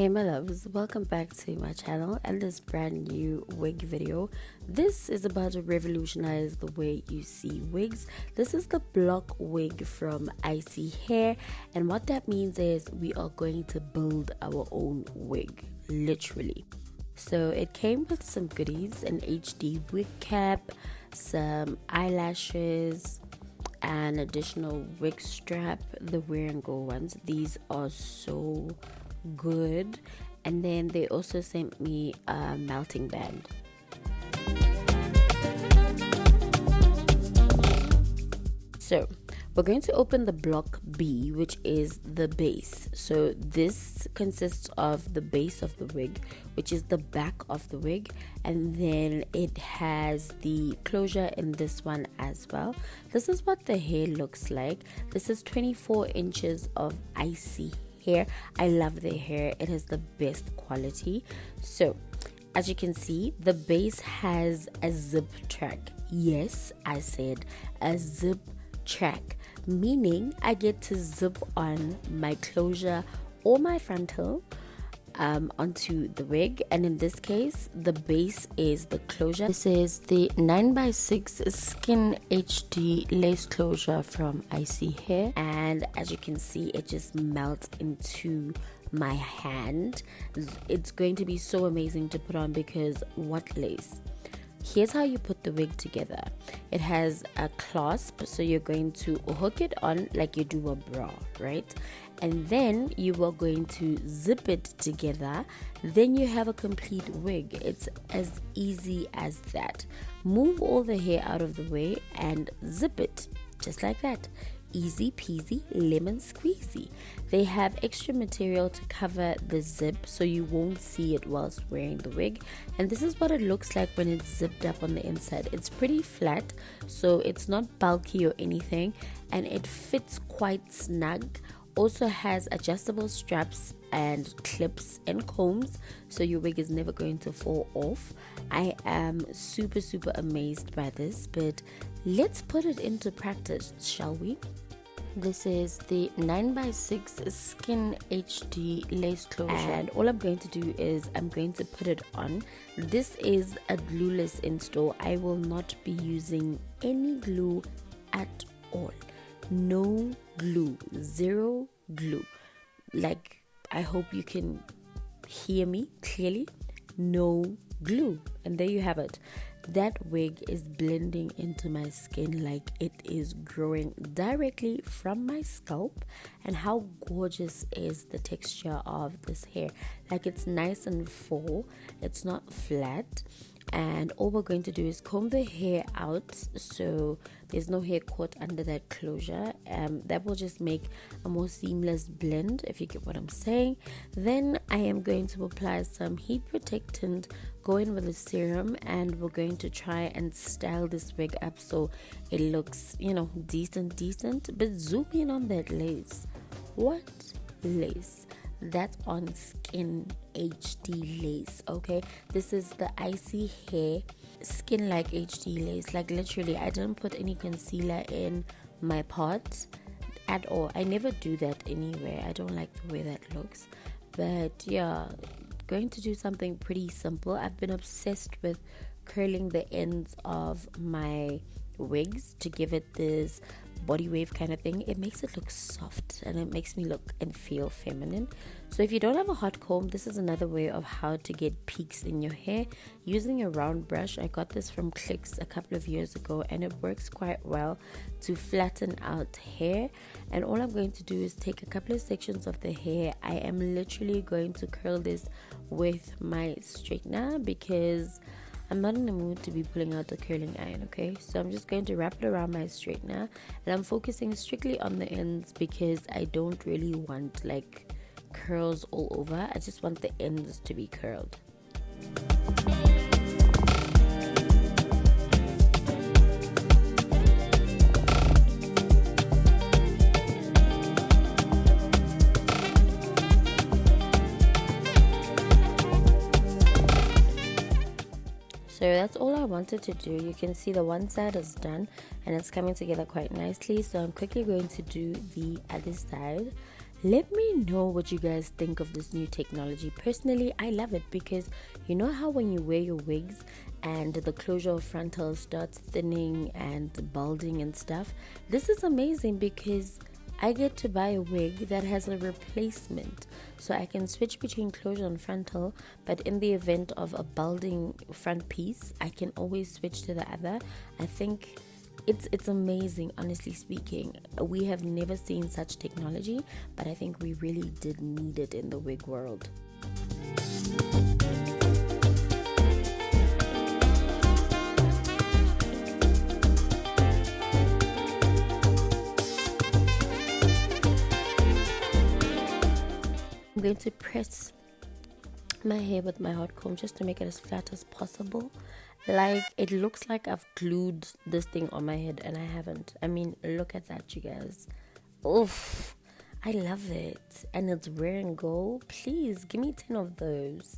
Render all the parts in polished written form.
Hey my loves, welcome back to my channel and this brand new wig video. This is about to revolutionize the way you see wigs. This is the block wig from ISEE Hair, and what that means is we are going to build our own wig, literally. So it came with some goodies, an HD wig cap, some eyelashes, an additional wig strap, the wear and go ones. These are so good, and then they also sent me a melting band. So we're going to open the block B, which is the base. So this consists of the base of the wig, which is the back of the wig, and then it has the closure in this one as well. This is what the hair looks like. This is 24 inches of ISEE hair. I love their hair, it is the best quality. So as you can see, the base has a zip track. Yes, I said a zip track, meaning I get to zip on my closure or my frontal onto the wig, and in this case the base is the closure. This is the 9x6 skin HD lace closure from ISEE Hair, and as you can see it just melts into my hand. It's going to be so amazing to put on because what lace. Here's how you put the wig together. It has a clasp, so you're going to hook it on like you do a bra, right? And then you are going to zip it together. Then you have a complete wig. It's as easy as that. Move all the hair out of the way and zip it just like that. Easy peasy lemon squeezy. They have extra material to cover the zip so you won't see it whilst wearing the wig, and this is what it looks like when it's zipped up on the inside. It's pretty flat, so it's not bulky or anything, and it fits quite snug. Also has adjustable straps and clips and combs, so your wig is never going to fall off. I am super amazed by this, but let's put it into practice, shall we? This is the 9x6 skin HD lace closure, and all I'm going to do is I'm going to put it on. This is a glueless install. I will not be using any glue at all. No glue, zero glue. Like, I hope you can hear me clearly. No glue. And there you have it. That wig is blending into my skin like it is growing directly from my scalp. And how gorgeous is the texture of this hair. Like, it's nice and full, it's not flat. And all we're going to do is comb the hair out so there's no hair caught under that closure. That will just make a more seamless blend, if you get what I'm saying. Then I am going to apply some heat protectant, go in with a serum, and we're going to try and style this wig up so it looks, you know, decent. But zoom in on that lace. What lace? That's on skin HD lace. Okay, this is the ISEE Hair skin like HD lace. Like, literally, I didn't put any concealer in my pot at all. I never do that anyway. I don't like the way that looks, but yeah, going to do something pretty simple. I've been obsessed with curling the ends of my wigs to give it this body wave kind of thing. It makes it look soft and it makes me look and feel feminine. So if you don't have a hot comb, this is another way of how to get peaks in your hair using a round brush. I got this from Clicks a couple of years ago, and it works quite well to flatten out hair. And all I'm going to do is take a couple of sections of the hair. I am literally going to curl this with my straightener because I'm not in the mood to be pulling out the curling iron, okay? So I'm just going to wrap it around my straightener, and I'm focusing strictly on the ends because I don't really want like curls all over. I just want the ends to be curled. So that's all I wanted to do. You can see the one side is done and it's coming together quite nicely. So I'm quickly going to do the other side. Let me know what you guys think of this new technology. Personally, I love it because you know how when you wear your wigs and the closure of frontal starts thinning and balding and stuff, this is amazing because I get to buy a wig that has a replacement, so I can switch between closure and frontal, but in the event of a balding front piece, I can always switch to the other. I think it's amazing. Honestly speaking, we have never seen such technology, but I think we really did need it in the wig world. I'm going to press my hair with my hot comb just to make it as flat as possible. Like, it looks like I've glued this thing on my head and I haven't. I mean, look at that, you guys. Oof, I love it. And it's rare and gold. Please give me 10 of those.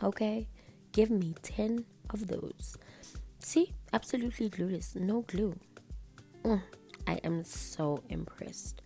Okay, give me 10 of those. See, absolutely glueless, no glue. I am so impressed.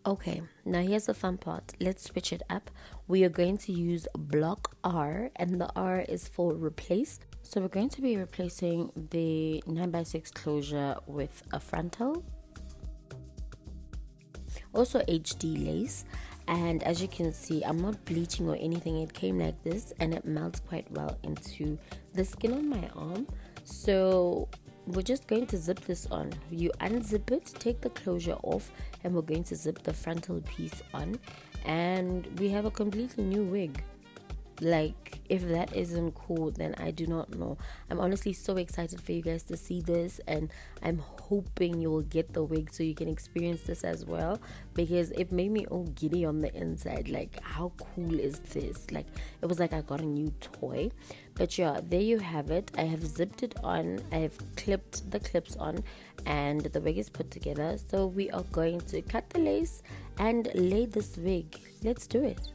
Okay, now here's the fun part. Let's switch it up. We are going to use Block R, and the R is for replace. So we're going to be replacing the 9x6 closure with a frontal, also HD lace. And as you can see, I'm not bleaching or anything. It came like this and it melts quite well into the skin on my arm. So we're just going to zip this on. You unzip it, take the closure off, and we're going to zip the frontal piece on, and we have a completely new wig. Like, if that isn't cool, then I do not know. I'm honestly so excited for you guys to see this, and I'm hoping you will get the wig so you can experience this as well, because it made me all giddy on the inside. Like, how cool is this? Like, it was like I got a new toy. But yeah, there you have it. I have zipped it on, I have clipped the clips on, and the wig is put together. So we are going to cut the lace and lay this wig. Let's do it.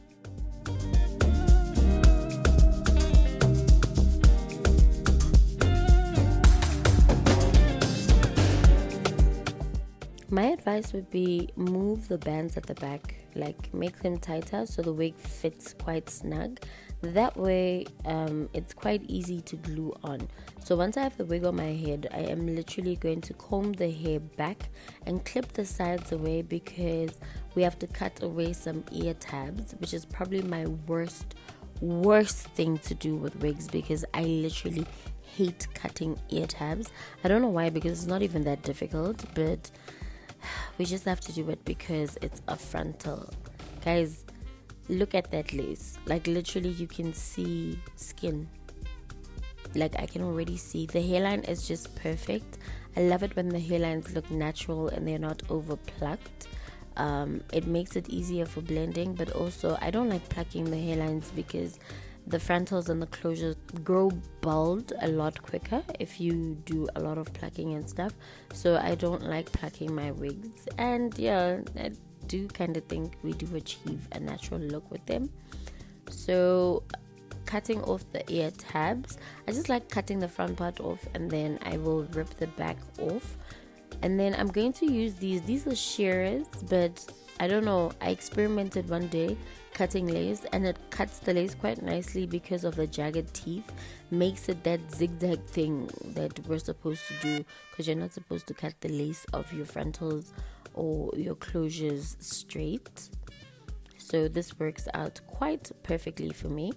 My advice would be move the bands at the back, like make them tighter so the wig fits quite snug. That way it's quite easy to glue on. So once I have the wig on my head, I am literally going to comb the hair back and clip the sides away, because we have to cut away some ear tabs, which is probably my worst thing to do with wigs, because I literally hate cutting ear tabs. I don't know why, because it's not even that difficult, but we just have to do it because it's a frontal. Guys, look at that lace. Like, literally you can see skin. Like, I can already see the hairline is just perfect. I love it when the hairlines look natural and they're not over plucked. It makes it easier for blending, but also I don't like plucking the hairlines because the frontals and the closures grow bald a lot quicker if you do a lot of plucking and stuff. So I don't like plucking my wigs, and yeah, I do kind of think we do achieve a natural look with them. So cutting off the ear tabs, I just like cutting the front part off, and then I will rip the back off. And then I'm going to use these are shearers, but I don't know, I experimented one day cutting lace, and it cuts the lace quite nicely because of the jagged teeth. Makes it that zigzag thing that we're supposed to do, because you're not supposed to cut the lace of your frontals or your closures straight. So this works out quite perfectly for me.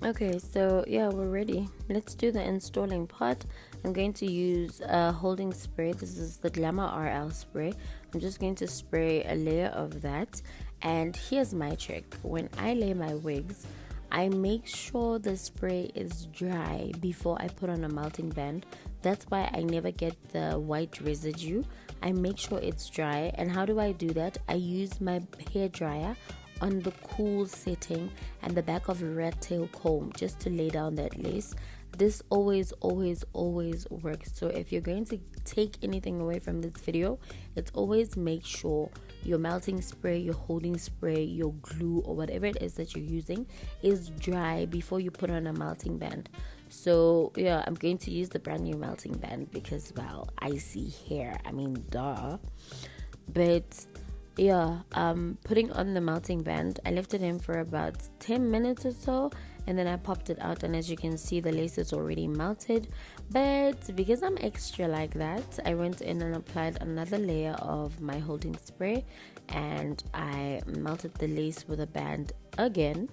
Okay, so yeah, we're ready. Let's do the installing part. I'm going to use a holding spray. This is the Glamour RL spray. I'm just going to spray a layer of that. And here's my trick. When I lay my wigs, I make sure the spray is dry before I put on a melting band. That's why I never get the white residue. I make sure it's dry. And how do I do that? I use my hair dryer on the cool setting and the back of a rat tail comb just to lay down that lace. This always works. So if you're going to take anything away from this video, it's always make sure your melting spray, your holding spray, your glue, or whatever it is that you're using is dry before you put on a melting band. So yeah, I'm going to use the brand new melting band because, well, ISEE hair, I mean, duh. But yeah, putting on the melting band, I left it in for about 10 minutes or so, and then I popped it out, and as you can see, the lace is already melted. But because I'm extra like that, I went in and applied another layer of my holding spray, and I melted the lace with a band again.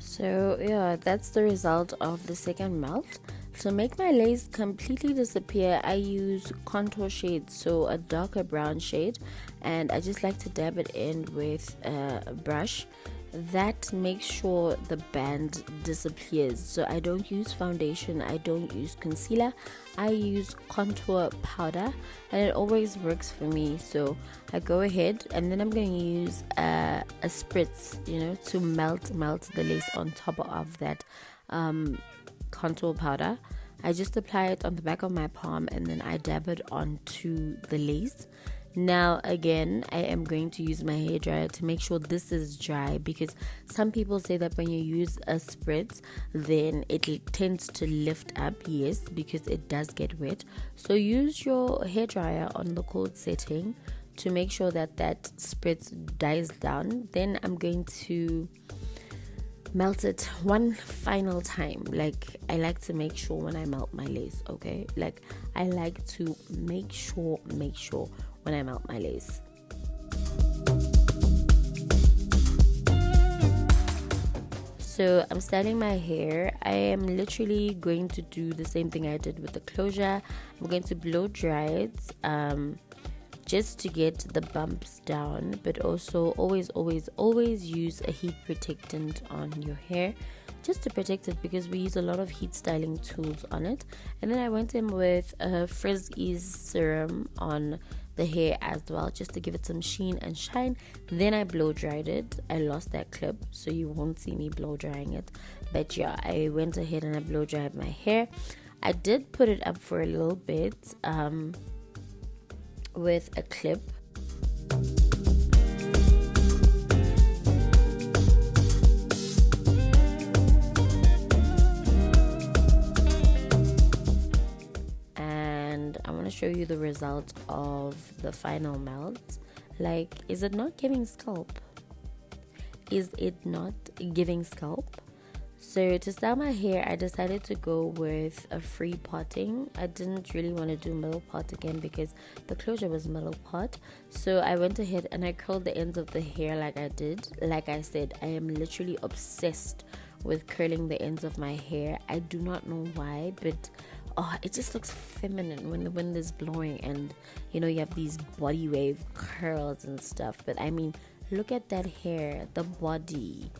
So yeah, that's the result of the second melt. To make my lace completely disappear, I use contour shades, so a darker brown shade, and I just like to dab it in with a brush. That makes sure the band disappears. So I don't use foundation, I don't use concealer, I use contour powder, and it always works for me. So I go ahead and then I'm going to use a spritz, you know, to melt the lace on top of that contour powder. I just apply it on the back of my palm and then I dab it onto the lace. Now again, I am going to use my hairdryer to make sure this is dry, because some people say that when you use a spritz, then it tends to lift up. Yes, because it does get wet. So use your hairdryer on the cold setting to make sure that that spritz dies down. Then I'm going to melt it one final time. Like, I like to make sure when I melt my lace, okay? Like, I like to make sure when I melt my lace. So I'm styling my hair. I am literally going to do the same thing I did with the closure. I'm going to blow dry it just to get the bumps down, but also always use a heat protectant on your hair just to protect it, because we use a lot of heat styling tools on it. And then I went in with a Frizz Ease serum on the hair as well, just to give it some sheen and shine. Then I blow dried it. I lost that clip, so you won't see me blow drying it, but yeah, I went ahead and I blow dried my hair. I did put it up for a little bit with a clip. And I want to show you the result of the final melt. Like, is it not giving scalp? Is it not giving scalp? So to style my hair, I decided to go with a free parting. I didn't really want to do middle part again because the closure was middle part. So I went ahead and I curled the ends of the hair like I did. Like I said, I am literally obsessed with curling the ends of my hair. I do not know why, but it just looks feminine when the wind is blowing and, you know, you have these body wave curls and stuff. But I mean, look at that hair, the body,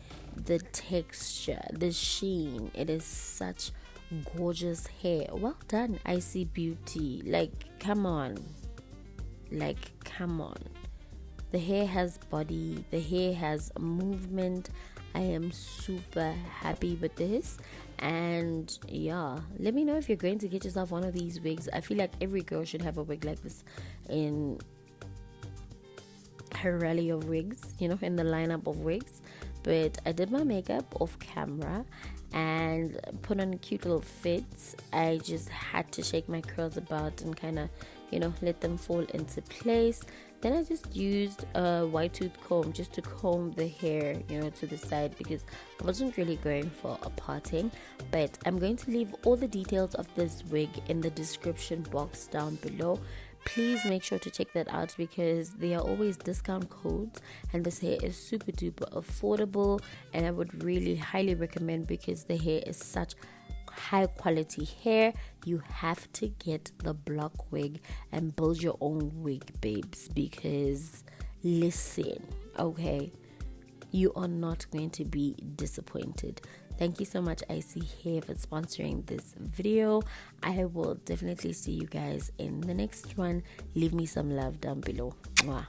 the texture, the sheen. It is such gorgeous hair. Well done, ISEE Beauty. Like, come on. The hair has body, the hair has movement. I am super happy with this. And yeah, let me know if you're going to get yourself one of these wigs. I feel like every girl should have a wig like this in her rally of wigs, you know, in the lineup of wigs. but I did my makeup off camera and put on cute little fits. I just had to shake my curls about and kind of, you know, let them fall into place. Then I just used a white tooth comb just to comb the hair, you know, to the side, because I wasn't really going for a parting. But I'm going to leave all the details of this wig in the description box down below. Please make sure to check that out, because there are always discount codes, and this hair is super duper affordable, and I would really highly recommend, because the hair is such high quality hair. You have to get the block wig and build your own wig, babes, because listen, okay, you are not going to be disappointed. Thank you so much, ISEE Hair, for sponsoring this video. I will definitely see you guys in the next one. Leave me some love down below. Mwah.